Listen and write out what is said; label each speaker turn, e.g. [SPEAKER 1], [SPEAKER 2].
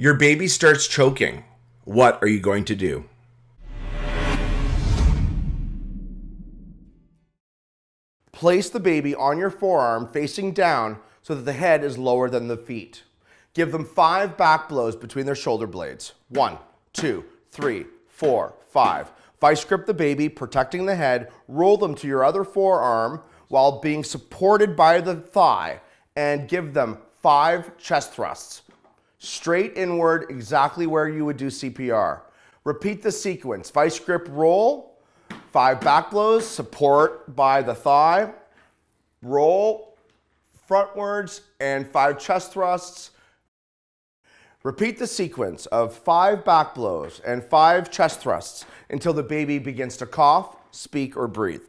[SPEAKER 1] Your baby starts choking. What are you going to do?
[SPEAKER 2] Place the baby on your forearm facing down so that the head is lower than the feet. Give them 5 back blows between their shoulder blades. 1, 2, 3, 4, 5. Vice grip the baby, protecting the head. Roll them to your other forearm while being supported by the thigh, and give them 5 chest thrusts. Straight inward, exactly where you would do CPR. Repeat the sequence. Vice grip, roll. 5 back blows, support by the thigh. Roll frontwards and 5 chest thrusts. Repeat the sequence of 5 back blows and 5 chest thrusts until the baby begins to cough, speak, or breathe.